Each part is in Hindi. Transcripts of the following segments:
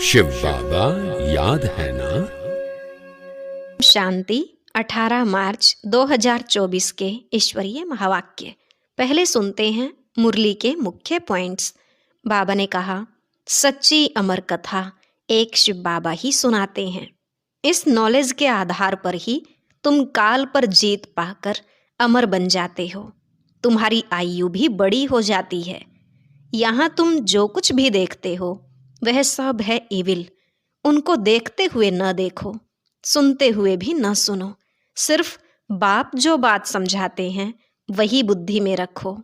शिव बाबा याद है ना। शांति 18 मार्च 2024 के ईश्वरीय महावाक्य। पहले सुनते हैं मुरली के मुख्य पॉइंट्स। बाबा ने कहा, सच्ची अमर कथा एक शिव बाबा ही सुनाते हैं। इस नॉलेज के आधार पर ही तुम काल पर जीत पाकर अमर बन जाते हो। तुम्हारी आयु भी बड़ी हो जाती है। यहाँ तुम जो कुछ भी देखते हो वह सब है इविल। उनको देखते हुए न देखो, सुनते हुए भी न सुनो। सिर्फ बाप जो बात समझाते हैं वही बुद्धि में रखो।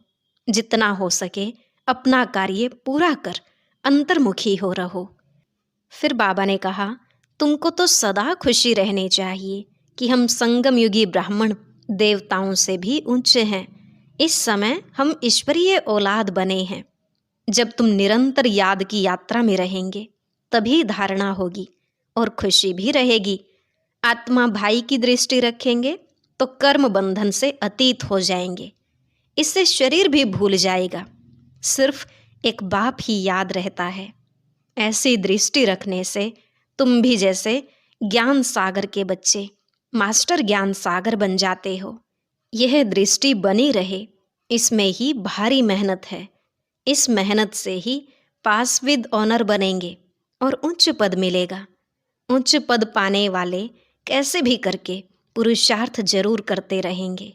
जितना हो सके अपना कार्य पूरा कर अंतर्मुखी हो रहो। फिर बाबा ने कहा, तुमको तो सदा खुशी रहनी चाहिए कि हम संगम युगी ब्राह्मण देवताओं से भी ऊंचे हैं। इस समय हम ईश्वरीय औलाद बने हैं। जब तुम निरंतर याद की यात्रा में रहेंगे तभी धारणा होगी और खुशी भी रहेगी। आत्मा भाई की दृष्टि रखेंगे तो कर्म बंधन से अतीत हो जाएंगे। इससे शरीर भी भूल जाएगा। सिर्फ एक बाप ही याद रहता है। ऐसी दृष्टि रखने से तुम भी जैसे ज्ञान सागर के बच्चे मास्टर ज्ञान सागर बन जाते हो। यह दृष्टि बनी रहे, इसमें ही भारी मेहनत है। इस मेहनत से ही पास विद ऑनर बनेंगे और उच्च पद मिलेगा। उच्च पद पाने वाले कैसे भी करके पुरुषार्थ जरूर करते रहेंगे।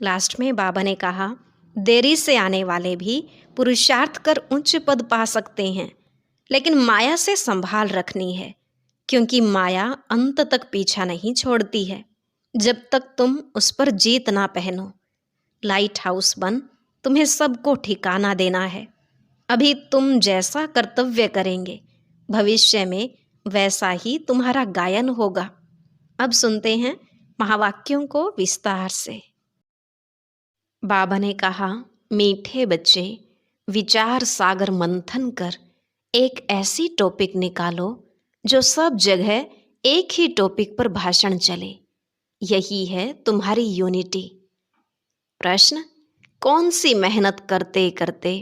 लास्ट में बाबा ने कहा, देरी से आने वाले भी पुरुषार्थ कर उच्च पद पा सकते हैं, लेकिन माया से संभाल रखनी है, क्योंकि माया अंत तक पीछा नहीं छोड़ती है जब तक तुम उस पर जीत ना पहनो। लाइट हाउस बन तुम्हें सबको ठिकाना देना है। अभी तुम जैसा कर्तव्य करेंगे भविष्य में वैसा ही तुम्हारा गायन होगा। अब सुनते हैं महावाक्यों को विस्तार से। बाबा ने कहा, मीठे बच्चे, विचार सागर मंथन कर एक ऐसी टॉपिक निकालो जो सब जगह एक ही टॉपिक पर भाषण चले। यही है तुम्हारी यूनिटी। प्रश्न, कौन सी मेहनत करते करते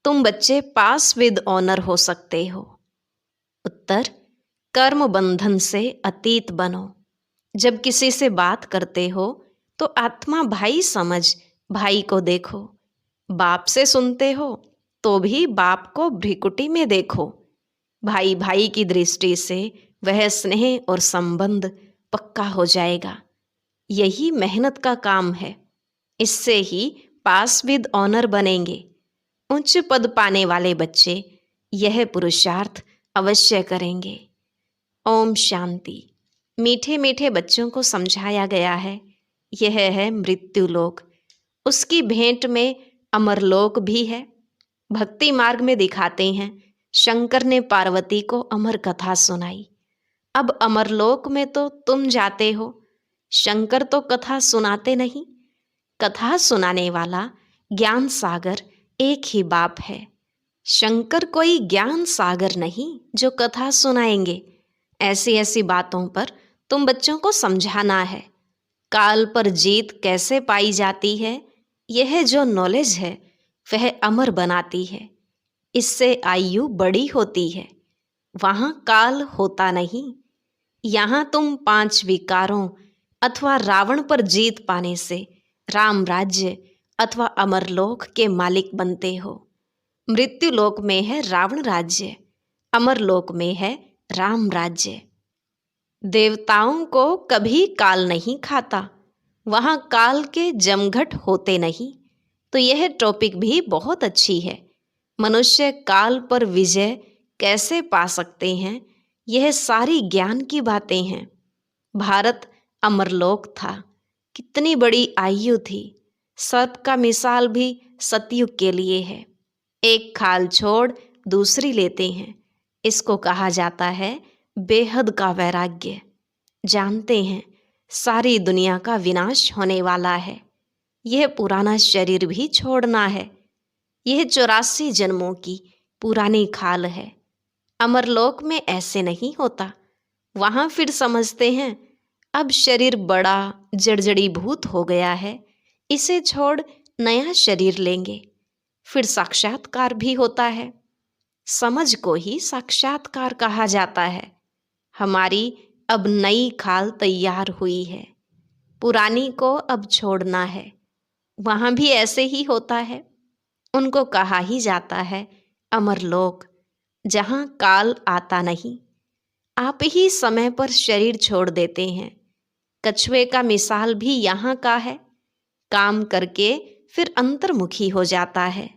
तुम बच्चे पास विद ऑनर हो सकते हो? उत्तर, कर्म बंधन से अतीत बनो। जब किसी से बात करते हो तो आत्मा भाई समझ भाई को देखो। बाप से सुनते हो तो भी बाप को भ्रिकुटी में देखो। भाई भाई की दृष्टि से वह स्नेह और संबंध पक्का हो जाएगा। यही मेहनत का काम है। इससे ही पास विद ऑनर बनेंगे। उच्च पद पाने वाले बच्चे यह पुरुषार्थ अवश्य करेंगे। ओम शांति। मीठे मीठे बच्चों को समझाया गया है, यह है मृत्युलोक। उसकी भेंट में अमरलोक भी है। भक्ति मार्ग में दिखाते हैं, शंकर ने पार्वती को अमर कथा सुनाई। अब अमरलोक में तो तुम जाते हो, शंकर तो कथा सुनाते नहीं। कथा सुनाने वाला ज्ञान सागर एक ही बाप है। शंकर कोई ज्ञान सागर नहीं जो कथा सुनाएंगे। ऐसी ऐसी बातों पर तुम बच्चों को समझाना है। काल पर जीत कैसे पाई जाती है, यह जो नॉलेज है वह अमर बनाती है। इससे आयु बड़ी होती है। वहाँ काल होता नहीं। यहाँ तुम 5 विकारों अथवा रावण पर जीत पाने से राम राज्य अथवा अमरलोक के मालिक बनते हो। मृत्युलोक में है रावण राज्य, अमरलोक में है राम राज्य। देवताओं को कभी काल नहीं खाता, वहाँ काल के जमघट होते नहीं। तो यह टॉपिक भी बहुत अच्छी है। मनुष्य काल पर विजय कैसे पा सकते हैं, यह सारी ज्ञान की बातें हैं। भारत अमरलोक था, कितनी बड़ी आयु थी। सर्प का मिसाल भी सतयुग के लिए है। एक खाल छोड़ दूसरी लेते हैं। इसको कहा जाता है बेहद का वैराग्य। जानते हैं सारी दुनिया का विनाश होने वाला है। यह पुराना शरीर भी छोड़ना है। यह 84 जन्मों की पुरानी खाल है। अमरलोक में ऐसे नहीं होता। वहाँ फिर समझते हैं अब शरीर बड़ा जड़जड़ीभूत हो गया है, इसे छोड़ नया शरीर लेंगे। फिर साक्षात्कार भी होता है। समझ को ही साक्षात्कार कहा जाता है। हमारी अब नई खाल तैयार हुई है, पुरानी को अब छोड़ना है। वहाँ भी ऐसे ही होता है। उनको कहा ही जाता है अमरलोक, जहाँ काल आता नहीं। आप ही समय पर शरीर छोड़ देते हैं। कछुए का मिसाल भी यहाँ का है, काम करके फिर अंतर्मुखी हो जाता है।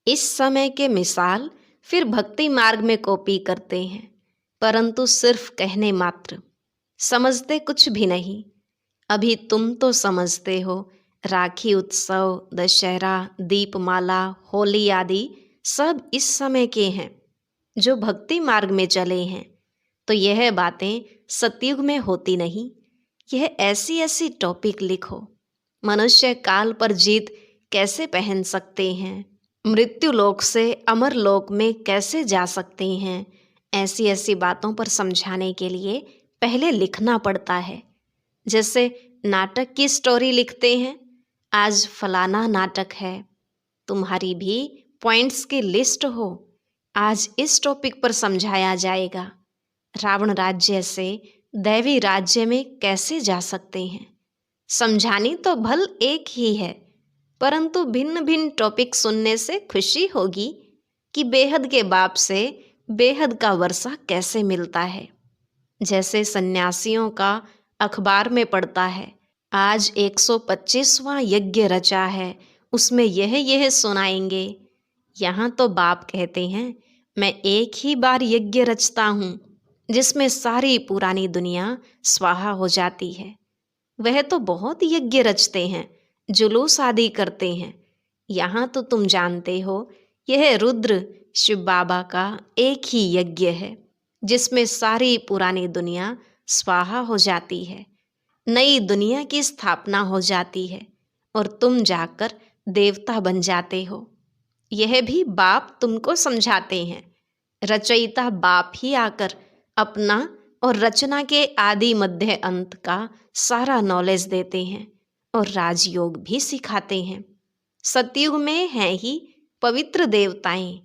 इस समय के मिसाल फिर भक्ति मार्ग में कॉपी करते हैं, परंतु सिर्फ कहने मात्र, समझते कुछ भी नहीं। अभी तुम तो समझते हो, राखी उत्सव, दशहरा, दीपमाला, होली आदि सब इस समय के हैं। जो भक्ति मार्ग में चले हैं तो यह बातें सतयुग में होती नहीं। यह ऐसी ऐसी टॉपिक लिखो, मनुष्य काल पर जीत कैसे पहन सकते हैं, मृत्यु लोक से अमर लोक में कैसे जा सकते हैं, ऐसी ऐसी बातों पर समझाने के लिए पहले लिखना पड़ता है। जैसे नाटक की स्टोरी लिखते हैं, आज फलाना नाटक है, तुम्हारी भी पॉइंट्स की लिस्ट हो, आज इस टॉपिक पर समझाया जाएगा। रावण राज्य से दैवी राज्य में कैसे जा सकते हैं। समझानी तो भल एक ही है, परंतु भिन्न भिन्न टॉपिक सुनने से खुशी होगी कि बेहद के बाप से बेहद का वर्षा कैसे मिलता है। जैसे सन्यासियों का अखबार में पढ़ता है, आज 125वां यज्ञ रचा है, उसमें यह सुनाएंगे। यहाँ तो बाप कहते हैं, मैं एक ही बार यज्ञ रचता हूँ जिसमें सारी पुरानी दुनिया स्वाहा हो जाती है। वह तो बहुत यज्ञ रचते हैं, जुलूस आदि करते हैं। यहाँ तो तुम जानते हो, यह रुद्र शिव बाबा का एक ही यज्ञ है जिसमें सारी पुरानी दुनिया स्वाहा हो जाती है, नई दुनिया की स्थापना हो जाती है और तुम जाकर देवता बन जाते हो। यह भी बाप तुमको समझाते हैं। रचयिता बाप ही आकर अपना और रचना के आदि मध्य अंत का सारा नॉलेज देते हैं और राजयोग भी सिखाते हैं। सतयुग में हैं ही पवित्र देवताएं,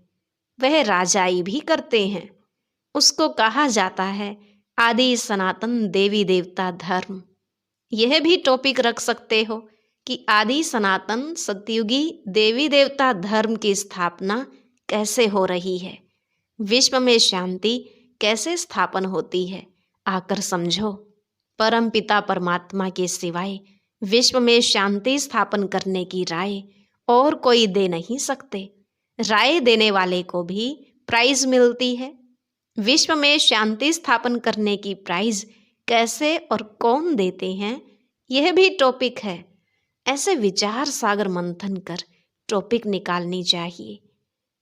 वह राजाई भी करते हैं। उसको कहा जाता है आदि सनातन देवी देवता धर्म। यह भी टॉपिक रख सकते हो कि आदि सनातन सतयुगी देवी देवता धर्म की स्थापना कैसे हो रही है, विश्व में शांति कैसे स्थापन होती है, आकर समझो। परम पिता परमात्मा के सिवाय विश्व में शांति स्थापन करने की राय और कोई दे नहीं सकते। राय देने वाले को भी प्राइज मिलती है। विश्व में शांति स्थापन करने की प्राइज कैसे और कौन देते हैं, यह भी टॉपिक है। ऐसे विचार सागर मंथन कर टॉपिक निकालनी चाहिए।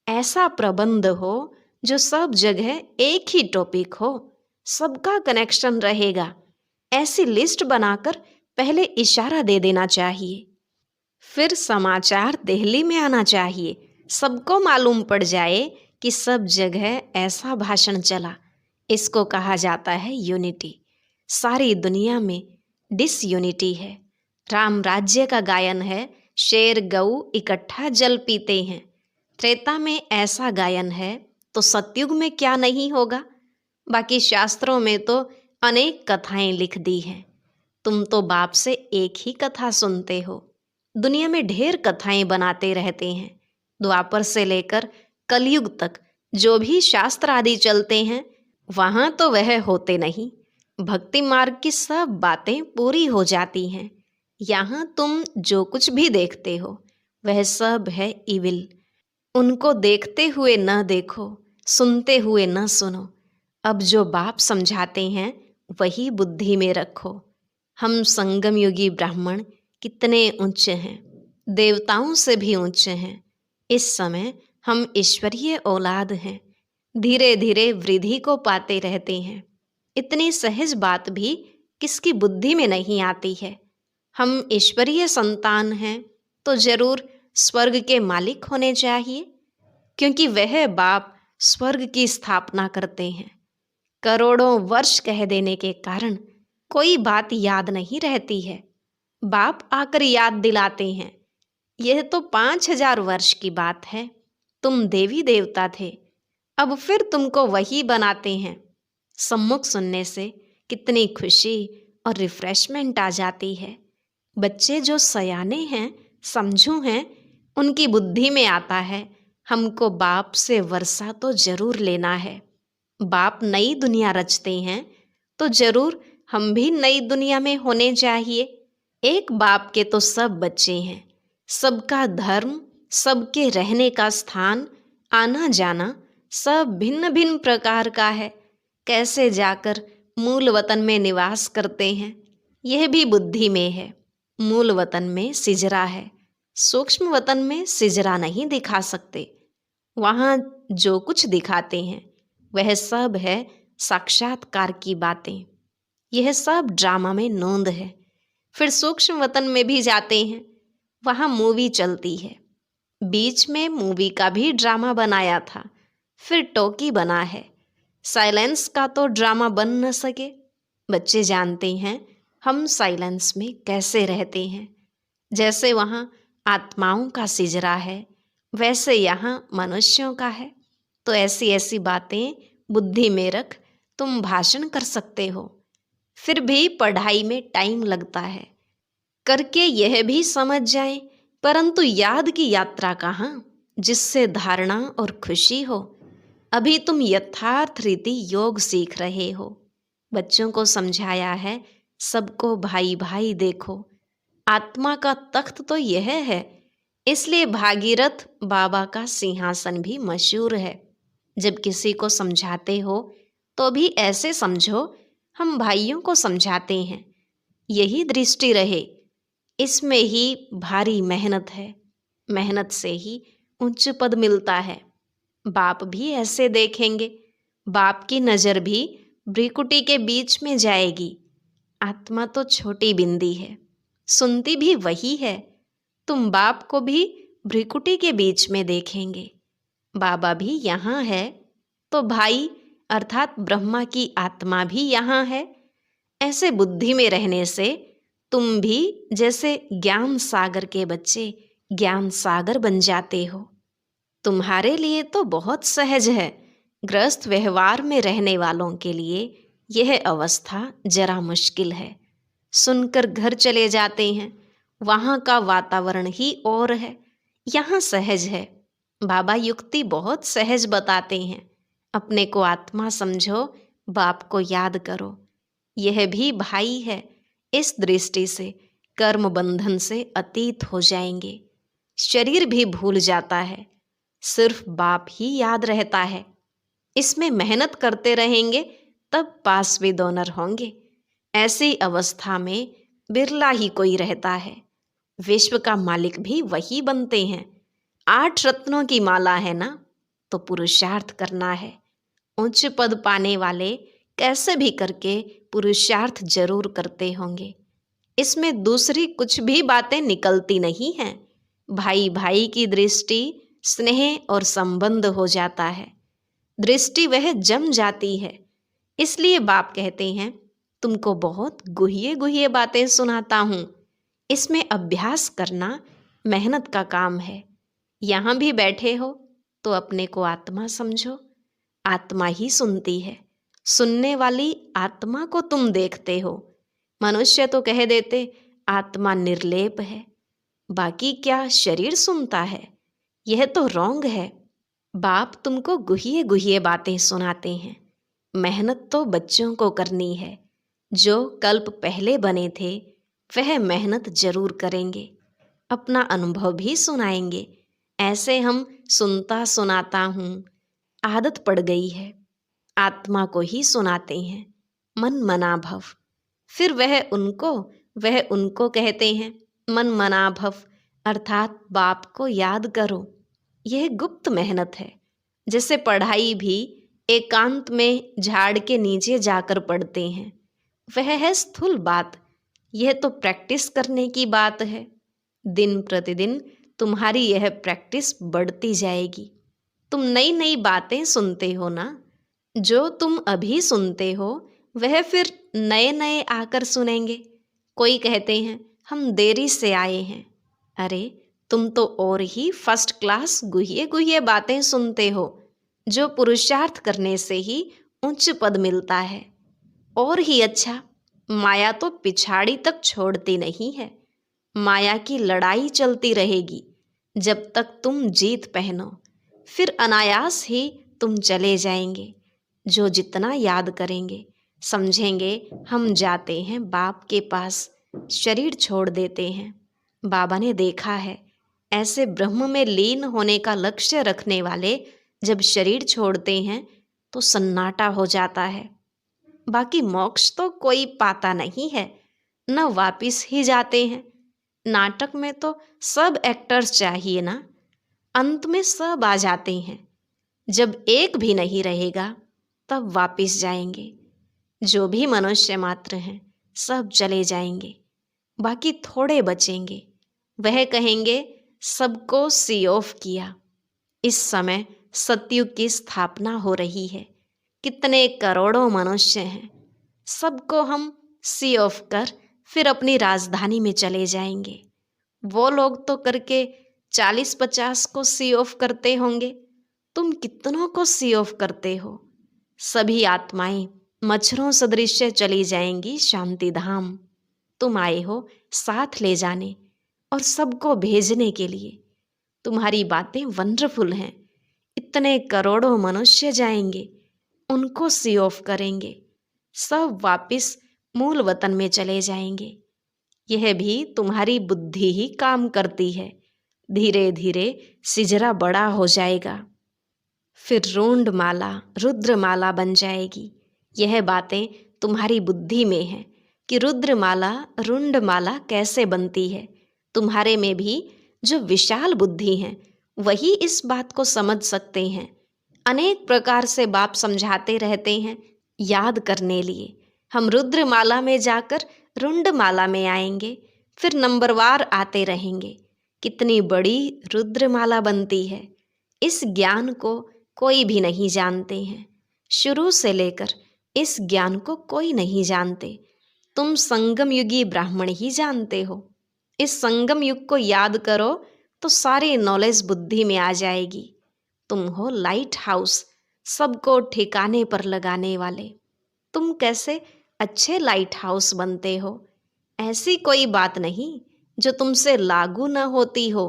ऐसा प्रबंध हो जो सब जगह एक ही टॉपिक हो, सबका कनेक्शन रहेगा। ऐसी लिस्ट बनाकर पहले इशारा दे देना चाहिए, फिर समाचार दिल्ली में आना चाहिए, सबको मालूम पड़ जाए कि सब जगह ऐसा भाषण चला। इसको कहा जाता है यूनिटी। सारी दुनिया में डिसयूनिटी है। राम राज्य का गायन है, शेर गऊ इकट्ठा जल पीते हैं। त्रेता में ऐसा गायन है तो सतयुग में क्या नहीं होगा। बाकी शास्त्रों में तो अनेक कथाएं लिख दी हैं। तुम तो बाप से एक ही कथा सुनते हो, दुनिया में ढेर कथाएं बनाते रहते हैं। द्वापर से लेकर कलयुग तक जो भी शास्त्र आदि चलते हैं, वहाँ तो वह होते नहीं। भक्ति मार्ग की सब बातें पूरी हो जाती हैं। यहाँ तुम जो कुछ भी देखते हो वह सब है इविल। उनको देखते हुए न देखो, सुनते हुए न सुनो। अब जो बाप समझाते हैं वही बुद्धि में रखो। हम संगम युगी ब्राह्मण कितने उच्च हैं, देवताओं से भी उच्च हैं। इस समय हम ईश्वरीय औलाद हैं, धीरे धीरे वृद्धि को पाते रहते हैं। इतनी सहज बात भी किसकी बुद्धि में नहीं आती है। हम ईश्वरीय संतान हैं तो जरूर स्वर्ग के मालिक होने चाहिए, क्योंकि वह बाप स्वर्ग की स्थापना करते हैं। करोड़ों वर्ष कह देने के कारण कोई बात याद नहीं रहती है। बाप आकर याद दिलाते हैं। यह तो 5000 वर्ष की बात है। तुम देवी देवता थे, अब फिर तुमको वही बनाते हैं। सम्मुख सुनने से कितनी खुशी और रिफ्रेशमेंट आ जाती है। बच्चे जो सयाने हैं, समझू हैं, उनकी बुद्धि में आता है हमको बाप से वर्षा तो जरूर लेना है। बाप नई दुनिया रचते हैं तो जरूर हम भी नई दुनिया में होने चाहिए। एक बाप के तो सब बच्चे हैं, सबका धर्म, सबके रहने का स्थान, आना जाना सब भिन्न भिन्न प्रकार का है। कैसे जाकर मूल वतन में निवास करते हैं, यह भी बुद्धि में है। मूल वतन में सिजरा है, सूक्ष्म वतन में सिजरा नहीं दिखा सकते। वहाँ जो कुछ दिखाते हैं वह सब है साक्षात्कार की बातें। यह सब ड्रामा में नोंद है। फिर सूक्ष्म वतन में भी जाते हैं, वहाँ मूवी चलती है। बीच में मूवी का भी ड्रामा बनाया था, फिर टॉकी बना है। साइलेंस का तो ड्रामा बन न सके। बच्चे जानते हैं हम साइलेंस में कैसे रहते हैं। जैसे वहाँ आत्माओं का सिजरा है, वैसे यहाँ मनुष्यों का है। तो ऐसी ऐसी बातें बुद्धि में रख तुम भाषण कर सकते हो। फिर भी पढ़ाई में टाइम लगता है, करके यह भी समझ जाएं, परंतु याद की यात्रा कहाँ, जिससे धारणा और खुशी हो। अभी तुम यथार्थ रीति योग सीख रहे हो। बच्चों को समझाया है सबको भाई भाई देखो। आत्मा का तख्त तो यह है, इसलिए भागीरथ बाबा का सिंहासन भी मशहूर है। जब किसी को समझाते हो तो भी ऐसे समझो हम भाइयों को समझाते हैं, यही दृष्टि रहे। इसमें ही भारी मेहनत है, मेहनत से ही उच्च पद मिलता है। बाप भी ऐसे देखेंगे, बाप की नज़र भी भ्रिकुटी के बीच में जाएगी। आत्मा तो छोटी बिंदी है, सुनती भी वही है। तुम बाप को भी भ्रिकुटी के बीच में देखेंगे। बाबा भी यहाँ है तो भाई अर्थात ब्रह्मा की आत्मा भी यहाँ है। ऐसे बुद्धि में रहने से तुम भी जैसे ज्ञान सागर के बच्चे ज्ञान सागर बन जाते हो। तुम्हारे लिए तो बहुत सहज है, गृहस्थ व्यवहार में रहने वालों के लिए यह अवस्था जरा मुश्किल है। सुनकर घर चले जाते हैं, वहाँ का वातावरण ही और है, यहाँ सहज है। बाबा युक्ति बहुत सहज बताते हैं। अपने को आत्मा समझो, बाप को याद करो, यह भी भाई है। इस दृष्टि से कर्म बंधन से अतीत हो जाएंगे। शरीर भी भूल जाता है, सिर्फ बाप ही याद रहता है। इसमें मेहनत करते रहेंगे तब पास भी डोनर होंगे। ऐसी अवस्था में बिरला ही कोई रहता है। विश्व का मालिक भी वही बनते हैं। 8 रत्नों की माला है ना, तो पुरुषार्थ करना है। उच्च पद पाने वाले कैसे भी करके पुरुषार्थ जरूर करते होंगे। इसमें दूसरी कुछ भी बातें निकलती नहीं हैं। भाई भाई की दृष्टि स्नेह और संबंध हो जाता है, दृष्टि वह जम जाती है। इसलिए बाप कहते हैं तुमको बहुत गुहिये गुहिये बातें सुनाता हूँ। इसमें अभ्यास करना मेहनत का काम है। यहाँ भी बैठे हो तो अपने को आत्मा समझो, आत्मा ही सुनती है। सुनने वाली आत्मा को तुम देखते हो। मनुष्य तो कह देते आत्मा निर्लेप है, बाकी क्या शरीर सुनता है। यह तो रॉन्ग है। बाप तुमको गुहिये गुहिये बातें सुनाते हैं। मेहनत तो बच्चों को करनी है। जो कल्प पहले बने थे वह मेहनत जरूर करेंगे, अपना अनुभव भी सुनाएंगे। ऐसे हम सुनता सुनाता हूँ, आदत पड़ गई है। आत्मा को ही सुनाते हैं, मन मना भव। फिर वह उनको कहते हैं मन मना भव, अर्थात बाप को याद करो। यह गुप्त मेहनत है। जैसे पढ़ाई भी एकांत में झाड़ के नीचे जाकर पढ़ते हैं, वह है स्थूल बात। यह तो प्रैक्टिस करने की बात है। दिन प्रतिदिन तुम्हारी यह प्रैक्टिस बढ़ती जाएगी। तुम नई नई बातें सुनते हो ना, जो तुम अभी सुनते हो वह फिर नए नए आकर सुनेंगे। कोई कहते हैं हम देरी से आए हैं। अरे तुम तो और ही फर्स्ट क्लास गुहिये गुहिये बातें सुनते हो। जो पुरुषार्थ करने से ही उच्च पद मिलता है। और ही अच्छा, माया तो पिछाड़ी तक छोड़ती नहीं है। माया की लड़ाई चलती रहेगी जब तक तुम जीत पहनो, फिर अनायास ही तुम चले जाएंगे। जो जितना याद करेंगे, समझेंगे हम जाते हैं बाप के पास, शरीर छोड़ देते हैं। बाबा ने देखा है, ऐसे ब्रह्म में लीन होने का लक्ष्य रखने वाले जब शरीर छोड़ते हैं तो सन्नाटा हो जाता है। बाकी मोक्ष तो कोई पाता नहीं है, न वापिस ही जाते हैं। नाटक में तो सब एक्टर्स चाहिए ना, अंत में सब आ जाते हैं। जब एक भी नहीं रहेगा तब वापिस जाएंगे। जो भी मनुष्य मात्र हैं सब चले जाएंगे, बाकी थोड़े बचेंगे। वह कहेंगे सबको सी ऑफ किया। इस समय सतयुग की स्थापना हो रही है। कितने करोड़ों मनुष्य हैं, सबको हम सी ऑफ कर फिर अपनी राजधानी में चले जाएंगे। वो लोग तो करके 40-50 को सी ऑफ करते होंगे, तुम कितनों को सी ऑफ करते हो? सभी आत्माएं मच्छरों सदृश चली जाएंगी शांति धाम। तुम आए हो साथ ले जाने और सबको भेजने के लिए। तुम्हारी बातें वंडरफुल हैं। इतने करोड़ों मनुष्य जाएंगे, उनको सी ऑफ करेंगे, सब वापिस मूल वतन में चले जाएंगे। यह भी तुम्हारी बुद्धि ही काम करती है। धीरे धीरे सिजरा बड़ा हो जाएगा, फिर रूंड माला रुद्रमाला बन जाएगी। यह बातें तुम्हारी बुद्धि में है कि रुद्रमाला रुंडमाला कैसे बनती है। तुम्हारे में भी जो विशाल बुद्धि है वही इस बात को समझ सकते हैं। अनेक प्रकार से बाप समझाते रहते हैं याद करने लिए। हम रुद्रमाला में जाकर रुंडमाला में आएंगे, फिर नंबरवार आते रहेंगे। कितनी बड़ी रुद्रमाला बनती है, इस ज्ञान को कोई भी नहीं जानते हैं। शुरू से लेकर इस ज्ञान को कोई नहीं जानते। तुम संगम युगी ब्राह्मण ही जानते हो। इस संगम युग को याद करो तो सारी नॉलेज बुद्धि में आ जाएगी। तुम हो लाइट हाउस, सबको ठिकाने पर लगाने वाले। तुम कैसे अच्छे लाइट हाउस बनते हो, ऐसी कोई बात नहीं जो तुमसे लागू न होती हो।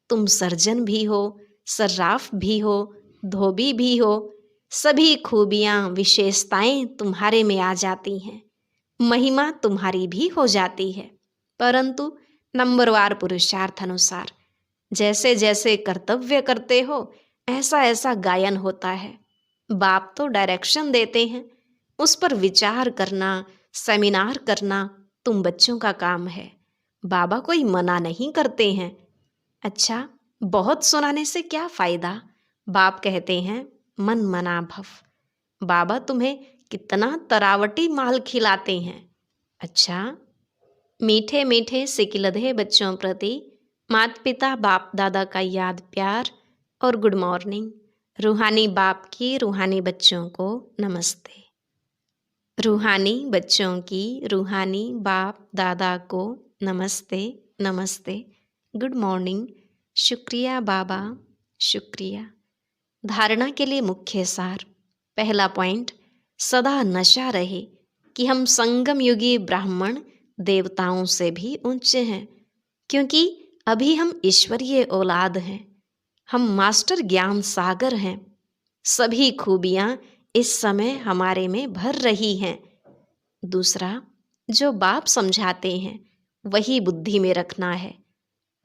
तुम सर्जन भी हो, सर्राफ भी हो, धोबी भी हो। सभी खूबियाँ विशेषताएं तुम्हारे में आ जाती हैं। महिमा तुम्हारी भी हो जाती है, परंतु नंबरवार पुरुषार्थ अनुसार जैसे जैसे कर्तव्य करते हो ऐसा ऐसा गायन होता है। बाप तो डायरेक्शन देते हैं, उस पर विचार करना, सेमिनार करना तुम बच्चों का काम है। बाबा कोई मना नहीं करते हैं। अच्छा, बहुत सुनाने से क्या फ़ायदा? बाप कहते हैं मन मना भव। बाबा तुम्हें कितना तरावटी माल खिलाते हैं। अच्छा, मीठे मीठे सिकिलधे बच्चों प्रति माता पिता बाप दादा का याद प्यार और गुड मॉर्निंग। रूहानी बाप की रूहानी बच्चों को नमस्ते। रूहानी बच्चों की रूहानी बाप दादा को नमस्ते नमस्ते, गुड मॉर्निंग। शुक्रिया बाबा, शुक्रिया। धारणा के लिए मुख्य सार। पहला पॉइंट, सदा नशा रहे कि हम संगम युगी ब्राह्मण देवताओं से भी ऊंचे हैं, क्योंकि अभी हम ईश्वरीय औलाद हैं। हम मास्टर ज्ञान सागर हैं। सभी खूबियाँ इस समय हमारे में भर रही हैं। दूसरा, जो बाप समझाते हैं वही बुद्धि में रखना है।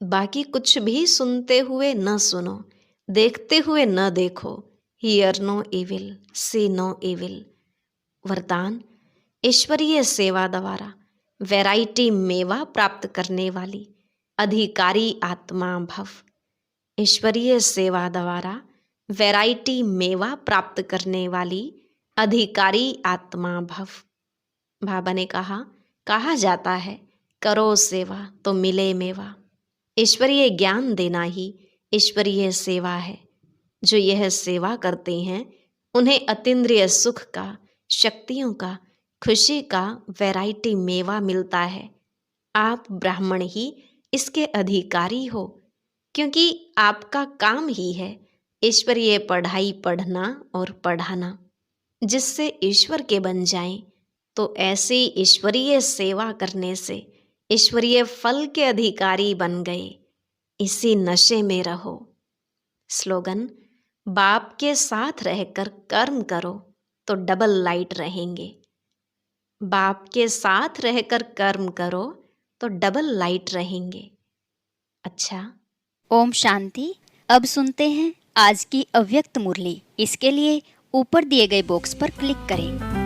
बाकी कुछ भी सुनते हुए न सुनो, देखते हुए न देखो। Hear no evil, see no evil. वरदान, ईश्वरीय सेवा द्वारा वैरायटी मेवा प्राप्त करने वाली अधिकारी आत्मा भव। ईश्वरीय सेवा द्वारा वैरायटी मेवा प्राप्त करने वाली अधिकारी आत्मा भव। बाबा ने कहा जाता है करो सेवा तो मिले मेवा। ईश्वरीय ज्ञान देना ही ईश्वरीय सेवा है। जो यह सेवा करते हैं उन्हें अतीन्द्रिय सुख का, शक्तियों का, खुशी का वैरायटी मेवा मिलता है। आप ब्राह्मण ही इसके अधिकारी हो, क्योंकि आपका काम ही है ईश्वरीय पढ़ाई पढ़ना और पढ़ाना, जिससे ईश्वर के बन जाएं, तो ऐसी ईश्वरीय सेवा करने से ईश्वरीय फल के अधिकारी बन गए। इसी नशे में रहो। स्लोगन: बाप के साथ रहकर कर्म करो तो डबल लाइट रहेंगे। बाप के साथ रहकर कर्म करो तो डबल लाइट रहेंगे। अच्छा, ओम शांति। अब सुनते हैं आज की अव्यक्त मुरली। इसके लिए ऊपर दिए गए बॉक्स पर क्लिक करें।